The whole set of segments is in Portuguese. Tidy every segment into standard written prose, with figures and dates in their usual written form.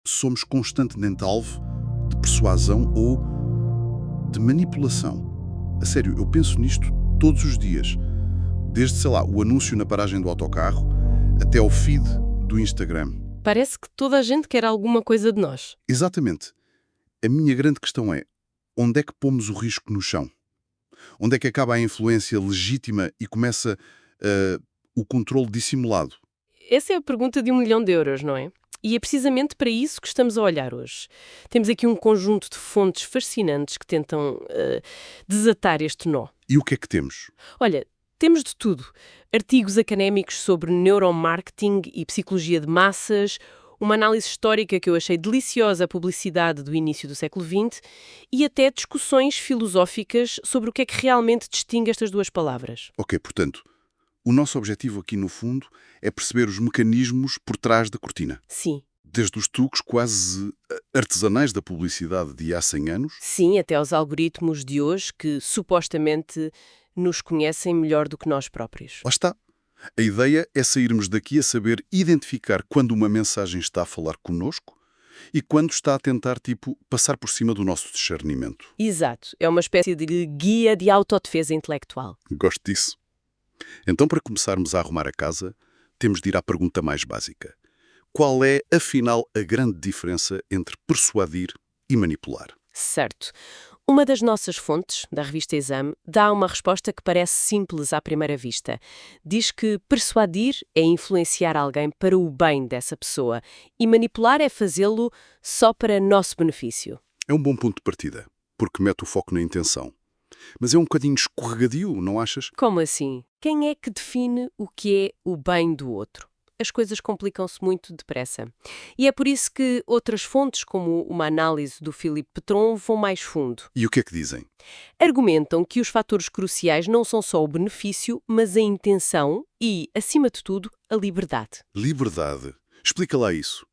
somos constantemente alvo de persuasão ou de manipulação. A sério, eu penso nisto todos os dias. Desde, sei lá, o anúncio na paragem do autocarro até ao feed do Instagram. Parece que toda a gente quer alguma coisa de nós. Exatamente. A minha grande questão é, onde é que pomos o risco no chão? Onde é que acaba a influência legítima e começa o controle dissimulado? Essa é a pergunta de 1 milhão de euros, não é? E é precisamente para isso que estamos a olhar hoje. Temos aqui um conjunto de fontes fascinantes que tentam desatar este nó. E o que é que temos? Olha, temos de tudo. Artigos académicos sobre neuromarketing e psicologia de massas, uma análise histórica que eu achei deliciosa, a publicidade do início do século XX, e até discussões filosóficas sobre o que é que realmente distingue estas duas palavras. Ok, portanto, o nosso objetivo aqui, no fundo, é perceber os mecanismos por trás da cortina. Sim. Desde os truques quase artesanais da publicidade de há 100 anos. Sim, até aos algoritmos de hoje que supostamente nos conhecem melhor do que nós próprios. Lá está. A ideia é sairmos daqui a saber identificar quando uma mensagem está a falar connosco e quando está a tentar, passar por cima do nosso discernimento. Exato. É uma espécie de guia de autodefesa intelectual. Gosto disso. Então, para começarmos a arrumar a casa, temos de ir à pergunta mais básica. Qual é, afinal, a grande diferença entre persuadir e manipular? Certo. Uma das nossas fontes, da revista Exame, dá uma resposta que parece simples à primeira vista. Diz que persuadir é influenciar alguém para o bem dessa pessoa e manipular é fazê-lo só para nosso benefício. É um bom ponto de partida, porque mete o foco na intenção. Mas é um bocadinho escorregadio, não achas? Como assim? Quem é que define o que é o bem do outro? As coisas complicam-se muito depressa. E é por isso que outras fontes, como uma análise do Philippe Petron, vão mais fundo. E o que é que dizem? Argumentam que os fatores cruciais não são só o benefício, mas a intenção e, acima de tudo, a liberdade. Liberdade. Explica lá isso.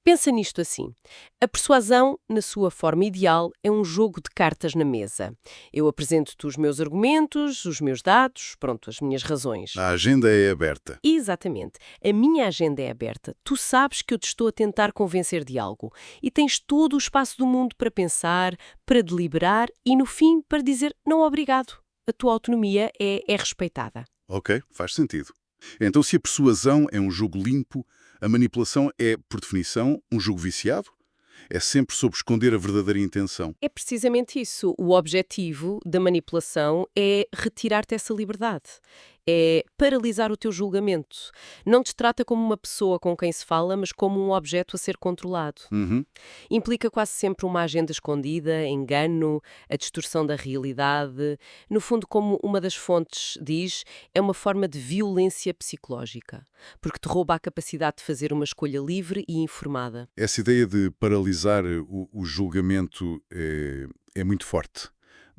Pensa nisto assim. A persuasão, na sua forma ideal, é um jogo de cartas na mesa. Eu apresento-te os meus argumentos, os meus dados, pronto, as minhas razões. A agenda é aberta. Exatamente. A minha agenda é aberta. Tu sabes que eu te estou a tentar convencer de algo. E tens todo o espaço do mundo para pensar, para deliberar e, no fim, para dizer não obrigado. A tua autonomia é respeitada. Ok, faz sentido. Então, se a persuasão é um jogo limpo, a manipulação é, por definição, um jogo viciado? É sempre sobre esconder a verdadeira intenção. É precisamente isso. O objetivo da manipulação é retirar-te essa liberdade. É paralisar o teu julgamento. Não te trata como uma pessoa com quem se fala, mas como um objeto a ser controlado. Implica quase sempre uma agenda escondida, engano, a distorção da realidade. No fundo, como uma das fontes diz, é uma forma de violência psicológica, porque te rouba a capacidade de fazer uma escolha livre e informada. Essa ideia de paralisar o julgamento é muito forte.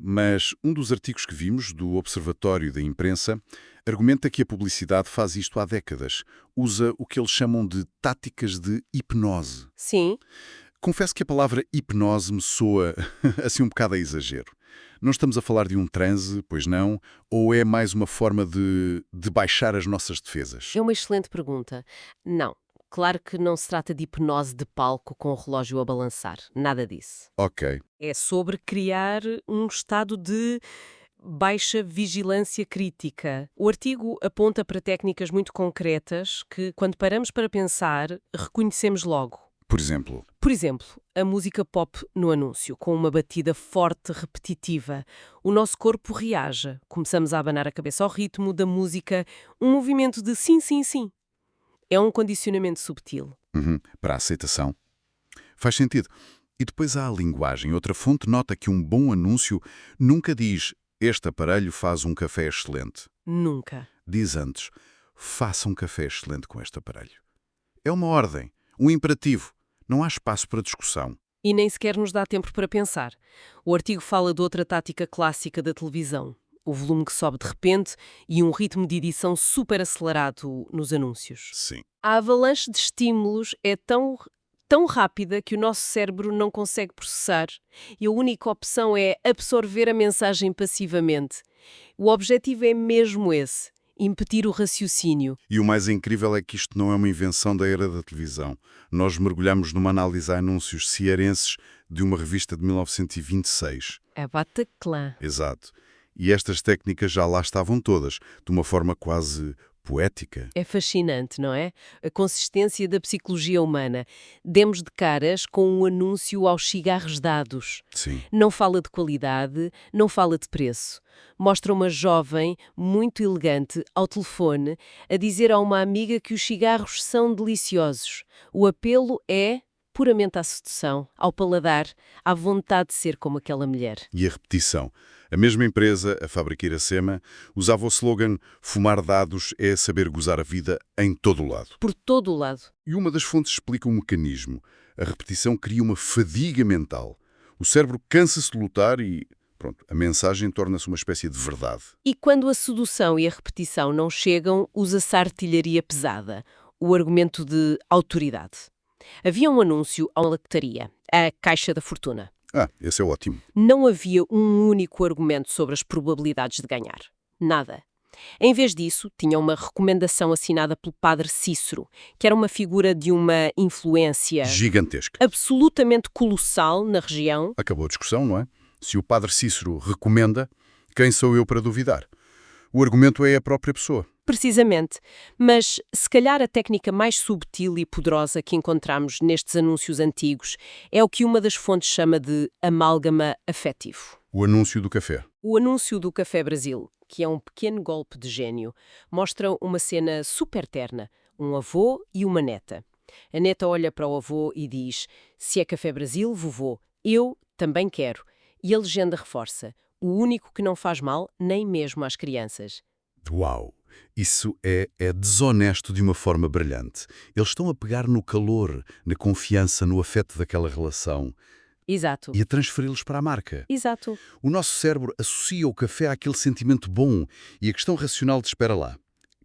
Mas um dos artigos que vimos, do Observatório da Imprensa, argumenta que a publicidade faz isto há décadas. Usa o que eles chamam de táticas de hipnose. Sim. Confesso que a palavra hipnose me soa assim um bocado a exagero. Não estamos a falar de um transe, pois não? Ou é mais uma forma de baixar as nossas defesas? É uma excelente pergunta. Não. Claro que não se trata de hipnose de palco com o relógio a balançar. Nada disso. Ok. É sobre criar um estado de baixa vigilância crítica. O artigo aponta para técnicas muito concretas que, quando paramos para pensar, reconhecemos logo. Por exemplo? Por exemplo, a música pop no anúncio, com uma batida forte, repetitiva. O nosso corpo reage. Começamos a abanar a cabeça ao ritmo da música, um movimento de sim, sim, sim. É um condicionamento subtil. Para a aceitação. Faz sentido. E depois há a linguagem. Outra fonte nota que um bom anúncio nunca diz este aparelho faz um café excelente. Nunca. Diz antes, faça um café excelente com este aparelho. É uma ordem, um imperativo. Não há espaço para discussão. E nem sequer nos dá tempo para pensar. O artigo fala de outra tática clássica da televisão. O volume que sobe de repente e um ritmo de edição super acelerado nos anúncios. Sim. A avalanche de estímulos é tão rápida que o nosso cérebro não consegue processar e a única opção é absorver a mensagem passivamente. O objetivo é mesmo esse: impedir o raciocínio. E o mais incrível é que isto não é uma invenção da era da televisão. Nós mergulhamos numa análise a anúncios cearenses de uma revista de 1926. A Bataclan. Exato. E estas técnicas já lá estavam todas, de uma forma quase poética. É fascinante, não é? A consistência da psicologia humana. Demos de caras com um anúncio aos cigarros dados. Sim. Não fala de qualidade, não fala de preço. Mostra uma jovem, muito elegante, ao telefone, a dizer a uma amiga que os cigarros são deliciosos. O apelo é puramente à sedução, ao paladar, à vontade de ser como aquela mulher. E a repetição. A mesma empresa, a Fábrica Iracema, usava o slogan "Fumar dados é saber gozar a vida em todo o lado". Por todo o lado. E uma das fontes explica um mecanismo. A repetição cria uma fadiga mental. O cérebro cansa-se de lutar e, pronto, a mensagem torna-se uma espécie de verdade. E quando a sedução e a repetição não chegam, usa-se a artilharia pesada, o argumento de autoridade. Havia um anúncio a uma lactaria, a Caixa da Fortuna. Esse é ótimo. Não havia um único argumento sobre as probabilidades de ganhar. Nada. Em vez disso, tinha uma recomendação assinada pelo padre Cícero, que era uma figura de uma influência Gigantesca. absolutamente colossal na região. Acabou a discussão, não é? Se o padre Cícero recomenda, quem sou eu para duvidar? O argumento é a própria pessoa. Precisamente. Mas, se calhar, a técnica mais subtil e poderosa que encontramos nestes anúncios antigos é o que uma das fontes chama de amálgama afetivo. O anúncio do café. O anúncio do Café Brasil, que é um pequeno golpe de gênio, mostra uma cena super terna, um avô e uma neta. A neta olha para o avô e diz: "Se é Café Brasil, vovô, eu também quero." E a legenda reforça: "O único que não faz mal, nem mesmo às crianças." Uau! Isso é desonesto de uma forma brilhante. Eles estão a pegar no calor, na confiança, no afeto daquela relação Exato. e a transferi-los para a marca. Exato. O nosso cérebro associa o café àquele sentimento bom e a questão racional de espera lá.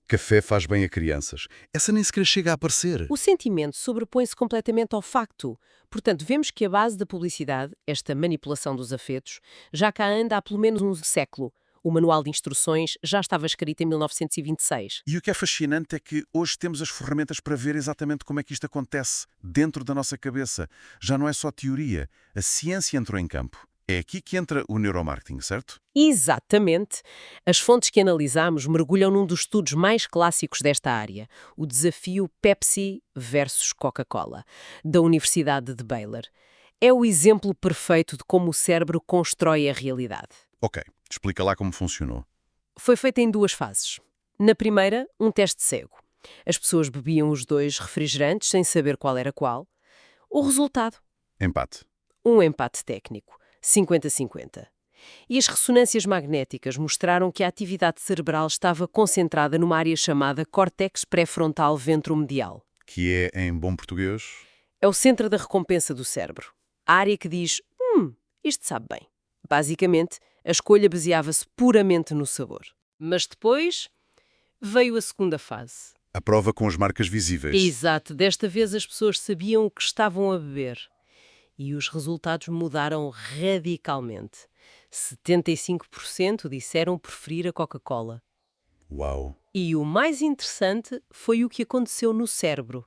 Café faz bem a crianças. Essa nem sequer chega a aparecer. O sentimento sobrepõe-se completamente ao facto. Portanto, vemos que a base da publicidade, esta manipulação dos afetos, já cá anda há pelo menos um século. O manual de instruções já estava escrito em 1926. E o que é fascinante é que hoje temos as ferramentas para ver exatamente como é que isto acontece dentro da nossa cabeça. Já não é só teoria, a ciência entrou em campo. É aqui que entra o neuromarketing, certo? Exatamente. As fontes que analisamos mergulham num dos estudos mais clássicos desta área, o desafio Pepsi versus Coca-Cola, da Universidade de Baylor. É o exemplo perfeito de como o cérebro constrói a realidade. Ok, explica lá como funcionou. Foi feita em duas fases. Na primeira, um teste cego. As pessoas bebiam os dois refrigerantes sem saber qual era qual. O resultado? Empate. Um empate técnico, 50-50. E as ressonâncias magnéticas mostraram que a atividade cerebral estava concentrada numa área chamada córtex pré-frontal ventromedial. Que é, em bom português... É o centro da recompensa do cérebro. A área que diz, isto sabe bem. Basicamente, a escolha baseava-se puramente no sabor. Mas depois veio a segunda fase. A prova com as marcas visíveis. Exato, desta vez as pessoas sabiam o que estavam a beber. E os resultados mudaram radicalmente. 75% disseram preferir a Coca-Cola. Uau! E o mais interessante foi o que aconteceu no cérebro.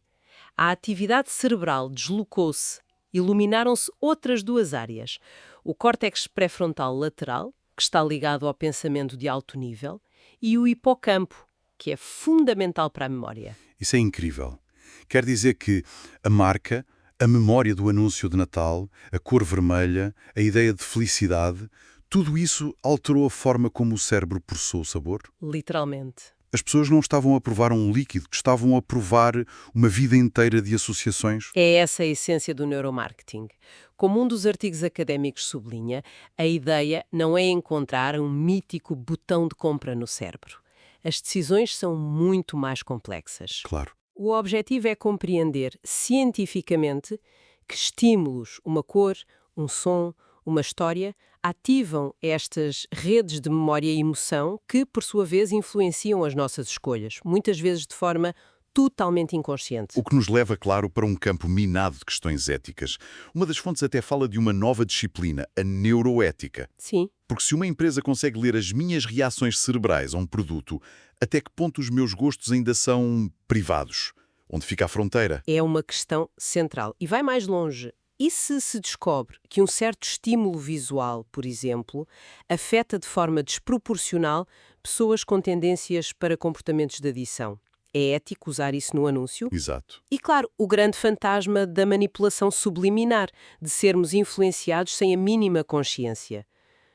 A atividade cerebral deslocou-se, iluminaram-se outras duas áreas. O córtex pré-frontal lateral, que está ligado ao pensamento de alto nível, e o hipocampo, que é fundamental para a memória. Isso é incrível. Quer dizer que a marca, a memória do anúncio de Natal, a cor vermelha, a ideia de felicidade, tudo isso alterou a forma como o cérebro processou o sabor? Literalmente. As pessoas não estavam a provar um líquido, estavam a provar uma vida inteira de associações. É essa a essência do neuromarketing. Como um dos artigos académicos sublinha, a ideia não é encontrar um mítico botão de compra no cérebro. As decisões são muito mais complexas. Claro. O objetivo é compreender cientificamente que estímulos, uma cor, um som, uma história, ativam estas redes de memória e emoção que, por sua vez, influenciam as nossas escolhas, muitas vezes de forma totalmente inconsciente. O que nos leva, claro, para um campo minado de questões éticas. Uma das fontes até fala de uma nova disciplina, a neuroética. Sim. Porque se uma empresa consegue ler as minhas reações cerebrais a um produto, até que ponto os meus gostos ainda são privados? Onde fica a fronteira? É uma questão central. E vai mais longe. E se descobre que um certo estímulo visual, por exemplo, afeta de forma desproporcional pessoas com tendências para comportamentos de adição? É ético usar isso no anúncio? Exato. E, claro, o grande fantasma da manipulação subliminar, de sermos influenciados sem a mínima consciência.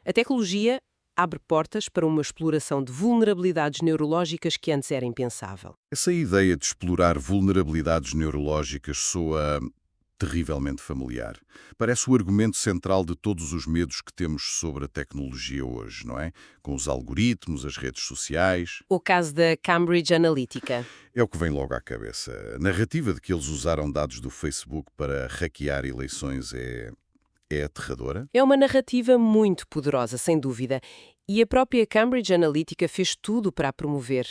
A tecnologia abre portas para uma exploração de vulnerabilidades neurológicas que antes era impensável. Essa ideia de explorar vulnerabilidades neurológicas soa terrivelmente familiar. Parece o argumento central de todos os medos que temos sobre a tecnologia hoje, não é? Com os algoritmos, as redes sociais. O caso da Cambridge Analytica. É o que vem logo à cabeça. A narrativa de que eles usaram dados do Facebook para hackear eleições é aterradora. É uma narrativa muito poderosa, sem dúvida. E a própria Cambridge Analytica fez tudo para a promover.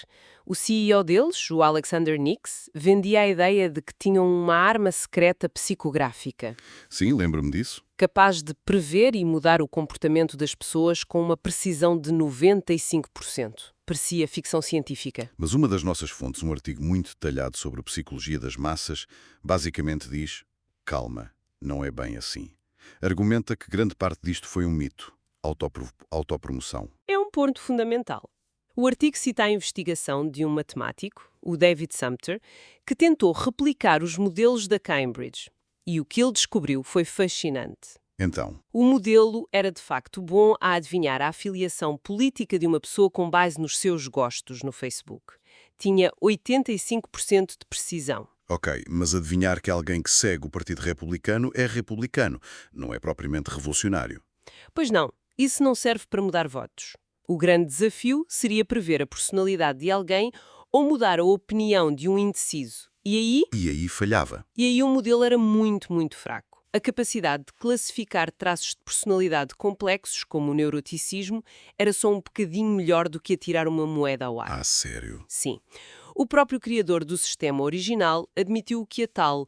O CEO deles, o Alexander Nix, vendia a ideia de que tinham uma arma secreta psicográfica, Sim, lembro-me disso. capaz de prever e mudar o comportamento das pessoas com uma precisão de 95%. Parecia ficção científica. Mas uma das nossas fontes, um artigo muito detalhado sobre a psicologia das massas, basicamente diz: calma, não é bem assim. Argumenta que grande parte disto foi um mito. Autopromoção. É um ponto fundamental. O artigo cita a investigação de um matemático, o David Sumter, que tentou replicar os modelos da Cambridge. E o que ele descobriu foi fascinante. Então, O modelo era de facto bom a adivinhar a afiliação política de uma pessoa com base nos seus gostos no Facebook. Tinha 85% de precisão. ok, mas adivinhar que alguém que segue o Partido Republicano é republicano, não é propriamente revolucionário. Pois não, isso não serve para mudar votos. O grande desafio seria prever a personalidade de alguém ou mudar a opinião de um indeciso. E E aí falhava. aí o modelo era muito, muito fraco. A capacidade de classificar traços de personalidade complexos, como o neuroticismo, era só um bocadinho melhor do que atirar uma moeda ao ar. Ah, sério? Sim. O próprio criador do sistema original admitiu que a tal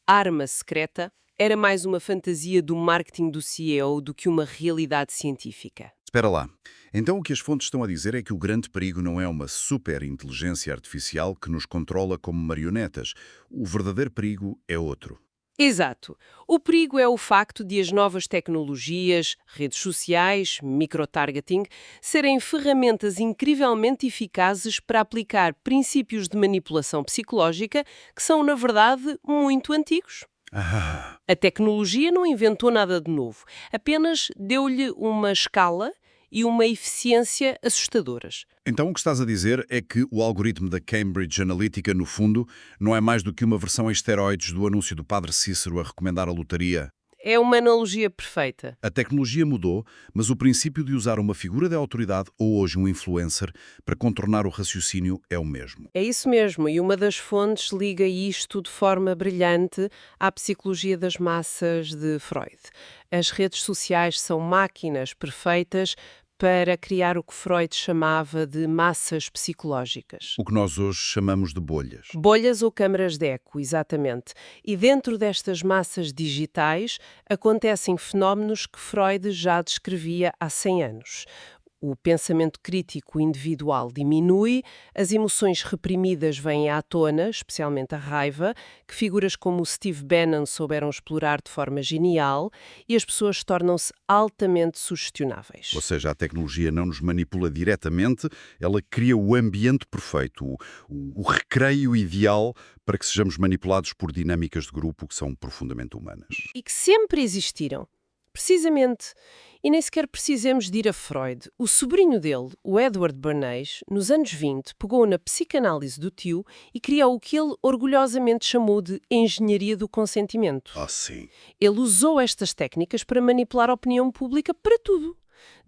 arma secreta era mais uma fantasia do marketing do CEO do que uma realidade científica. Espera lá. Então o que as fontes estão a dizer é que o grande perigo não é uma superinteligência artificial que nos controla como marionetas. O verdadeiro perigo é outro. Exato. O perigo é o facto de as novas tecnologias, redes sociais, microtargeting, serem ferramentas incrivelmente eficazes para aplicar princípios de manipulação psicológica que são, na verdade, muito antigos. Ah, A tecnologia não inventou nada de novo, apenas deu-lhe uma escala e uma eficiência assustadoras. então o que estás a dizer é que o algoritmo da Cambridge Analytica, no fundo, não é mais do que uma versão em esteroides do anúncio do Padre Cícero a recomendar a lotaria? É uma analogia perfeita. A tecnologia mudou, mas o princípio de usar uma figura de autoridade, ou hoje um influencer, para contornar o raciocínio é o mesmo. É isso mesmo, e uma das fontes liga isto de forma brilhante à psicologia das massas de Freud. As redes sociais são máquinas perfeitas para criar o que Freud chamava de massas psicológicas. O que nós hoje chamamos de bolhas. Bolhas ou câmaras de eco, exatamente. E dentro destas massas digitais acontecem fenómenos que Freud já descrevia há 100 anos. O pensamento crítico individual diminui, as emoções reprimidas vêm à tona, especialmente a raiva, que figuras como o Steve Bannon souberam explorar de forma genial, e as pessoas tornam-se altamente sugestionáveis. Ou seja, a tecnologia não nos manipula diretamente, ela cria o ambiente perfeito, o recreio ideal para que sejamos manipulados por dinâmicas de grupo que são profundamente humanas. E que sempre existiram. Precisamente. E nem sequer precisamos de ir a Freud. O sobrinho dele, o Edward Bernays, nos anos 20, pegou na psicanálise do tio e criou o que ele orgulhosamente chamou de engenharia do consentimento. Ah, sim. Ele usou estas técnicas para manipular a opinião pública para tudo.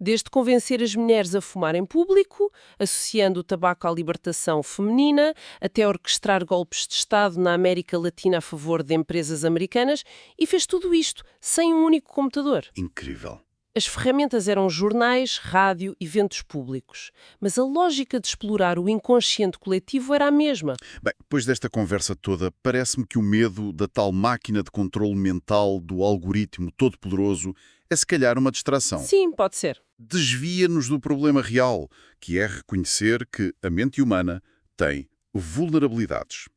Desde convencer as mulheres a fumar em público, associando o tabaco à libertação feminina, até orquestrar golpes de Estado na América Latina a favor de empresas americanas, e fez tudo isto sem um único computador. Incrível. As ferramentas eram jornais, rádio, eventos públicos. Mas a lógica de explorar o inconsciente coletivo era a mesma. Bem, depois desta conversa toda, parece-me que o medo da tal máquina de controle mental do algoritmo todo-poderoso é se calhar uma distração. Sim, pode ser. Desvia-nos do problema real, que é reconhecer que a mente humana tem vulnerabilidades.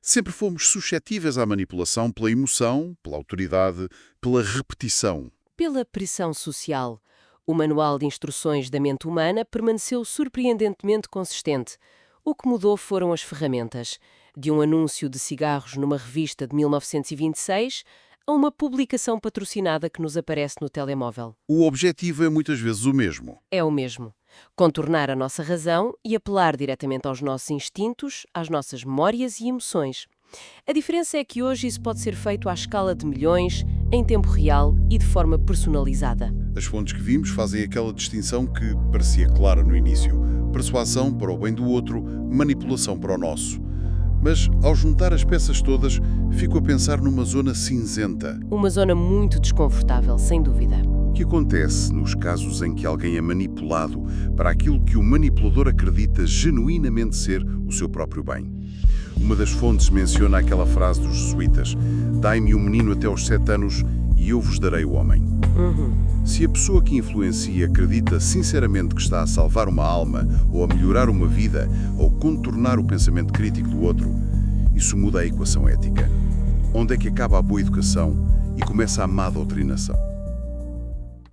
Sempre fomos suscetíveis à manipulação pela emoção, pela autoridade, pela repetição. Pela pressão social. O manual de instruções da mente humana permaneceu surpreendentemente consistente. O que mudou foram as ferramentas. De um anúncio de cigarros numa revista de 1926 a uma publicação patrocinada que nos aparece no telemóvel. O objetivo é muitas vezes o mesmo. É o mesmo. Contornar a nossa razão e apelar diretamente aos nossos instintos, às nossas memórias e emoções. A diferença é que hoje isso pode ser feito à escala de milhões, em tempo real e de forma personalizada. As fontes que vimos fazem aquela distinção que parecia clara no início. Persuasão para o bem do outro, manipulação para o nosso. Mas, ao juntar as peças todas, fico a pensar numa zona cinzenta. Uma zona muito desconfortável, sem dúvida. O que acontece nos casos em que alguém é manipulado para aquilo que o manipulador acredita genuinamente ser o seu próprio bem? Uma das fontes menciona aquela frase dos jesuítas: "Dai-me um menino até aos 7 anos e eu vos darei o homem." Se a pessoa que influencia acredita sinceramente que está a salvar uma alma, ou a melhorar uma vida, ou contornar o pensamento crítico do outro, isso muda a equação ética. Onde é que acaba a boa educação e começa a má doutrinação?